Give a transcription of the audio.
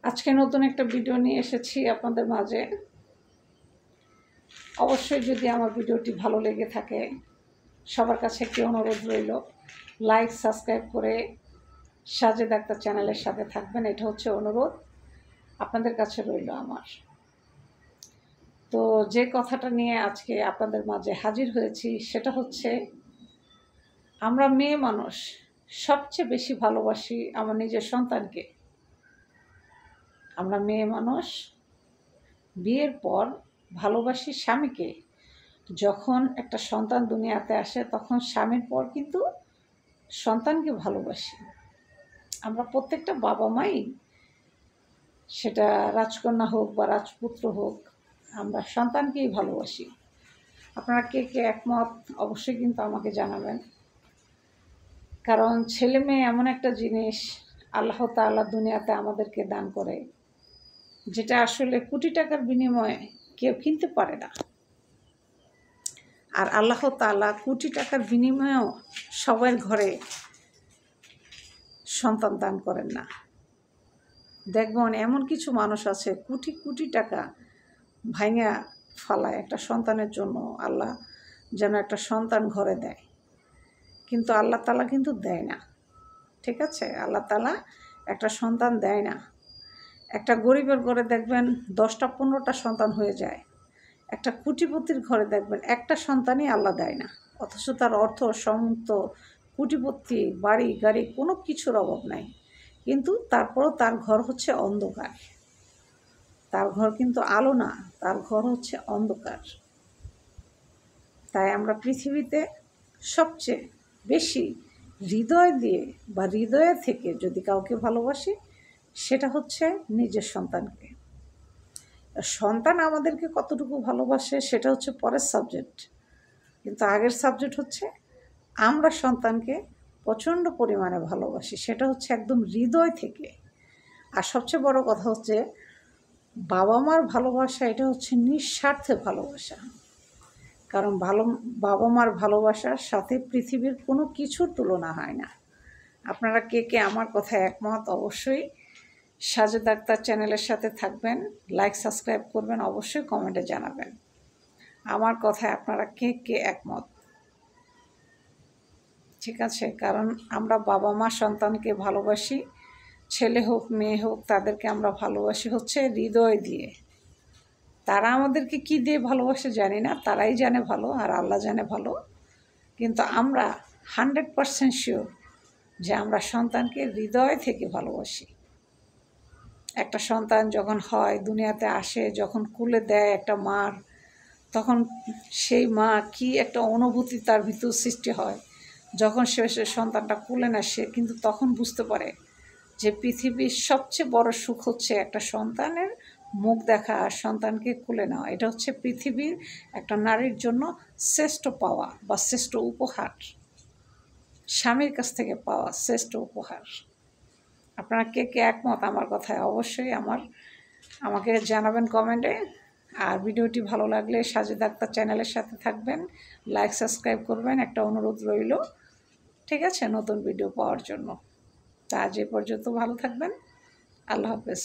আজকে নতুন একটা ভিডিও নিয়ে এসেছি আপনাদের মাঝে। অবশ্যই যদি আমার ভিডিওটি ভালো লেগে থাকে সবার কাছে একটি অনুরোধ রইল, লাইক সাবস্ক্রাইব করে সাজেদ আক্তার চ্যানেলের সাথে থাকবেন। এটা হচ্ছে অনুরোধ আপনাদের কাছে রইল আমার। তো যে কথাটা নিয়ে আজকে আপনাদের মাঝে হাজির হয়েছি সেটা হচ্ছে, আমরা মেয়ে মানুষ সবচেয়ে বেশি ভালোবাসি আমার নিজের সন্তানকে। আমরা মেয়ে মানুষ বিয়ের পর ভালোবাসি স্বামীকে। যখন একটা সন্তান দুনিয়াতে আসে তখন স্বামীর পর কিন্তু সন্তানকে ভালোবাসি। আমরা প্রত্যেকটা বাবা মাই, সেটা রাজকন্যা হোক বা রাজপুত্র হোক, আমরা সন্তানকেই ভালোবাসি। আপনারা কে কে একমত অবশ্যই কিন্তু আমাকে জানাবেন। কারণ ছেলে মেয়ে এমন একটা জিনিস আল্লাহ তাআলা দুনিয়াতে আমাদেরকে দান করে, যেটা আসলে কোটি টাকার বিনিময়ে কেউ কিনতে পারে না। আর আল্লাহ তাআলা কোটি টাকার বিনিময়েও সবার ঘরে সন্তান দান করেন না। দেখবেন এমন কিছু মানুষ আছে কোটি কোটি টাকা ভাঙা ফালায় একটা সন্তানের জন্য, আল্লাহ যেন একটা সন্তান ঘরে দেয়, কিন্তু আল্লাহ তাআলা কিন্তু দেয় না। ঠিক আছে, আল্লাহ তাআলা একটা সন্তান দেয় না। একটা গরিবের ঘরে দেখবেন 10টা 15টা সন্তান হয়ে যায়, একটা কোটিপতির ঘরে দেখবেন একটা সন্তানই আল্লাহ দেয় না, অথচ তার অর্থ সমস্ত কোটিপতি, বাড়ি গাড়ি, কোনো কিছুর অভাব নাই, কিন্তু তারপরও তার ঘর হচ্ছে অন্ধকার। তার ঘর কিন্তু আলো না, তার ঘর হচ্ছে অন্ধকার। তাই আমরা পৃথিবীতে সবচেয়ে বেশি হৃদয় দিয়ে বা হৃদয়ে থেকে যদি কাউকে ভালোবাসি, সেটা হচ্ছে নিজের সন্তানকে। সন্তান আমাদেরকে কতটুকু ভালোবাসে সেটা হচ্ছে পরের সাবজেক্ট, কিন্তু আগের সাবজেক্ট হচ্ছে আমরা সন্তানকে প্রচণ্ড পরিমাণে ভালোবাসি, সেটা হচ্ছে একদম হৃদয় থেকে। আর সবচেয়ে বড় কথা হচ্ছে বাবা মার ভালোবাসা, এটা হচ্ছে নিঃস্বার্থে ভালোবাসা। কারণ বাবা মার ভালোবাসার সাথে পৃথিবীর কোনো কিছুর তুলনা হয় না। আপনারা কে কে আমার কথায় একমত অবশ্যই সাজেদ আক্তার চ্যানেলের সাথে থাকবেন, লাইক সাবস্ক্রাইব করবেন, অবশ্যই কমেন্টে জানাবেন আমার কথায় আপনারা কে কে একমত। ঠিক আছে, কারণ আমরা বাবা মা সন্তানকে ভালোবাসি, ছেলে হোক মেয়ে হোক, তাদেরকে আমরা ভালোবাসি হচ্ছে হৃদয় দিয়ে। তারা আমাদেরকে কি দিয়ে ভালোবাসে জানি না, তারাই জানে ভালো আর আল্লাহ জানে ভালো, কিন্তু আমরা 100% শিওর যে আমরা সন্তানকে হৃদয় থেকে ভালোবাসি। একটা সন্তান যখন হয়, দুনিয়াতে আসে, যখন কুলে দেয় একটা মার, তখন সেই মা কি একটা অনুভূতি তার ভিতর সৃষ্টি হয়। যখন সে সন্তানটা কুলে না, সে কিন্তু তখন বুঝতে পারে যে পৃথিবীর সবচেয়ে বড় সুখ হচ্ছে একটা সন্তানের মুখ দেখা আর সন্তানকে কুলে নেওয়া। এটা হচ্ছে পৃথিবীর একটা নারীর জন্য শ্রেষ্ঠ পাওয়া বা শ্রেষ্ঠ উপহার, স্বামীর কাছ থেকে পাওয়া শ্রেষ্ঠ উপহার। আপনারা কে কে একমত আমার কথায় অবশ্যই আমাকে জানাবেন কমেন্টে। আর ভিডিওটি ভালো লাগলে সাজেদ আক্তার চ্যানেলের সাথে থাকবেন, লাইক সাবস্ক্রাইব করবেন, একটা অনুরোধ রইল। ঠিক আছে, নতুন ভিডিও পাওয়ার জন্য। তা আজ এ পর্যন্ত, ভালো থাকবেন, আল্লাহ হাফেজ।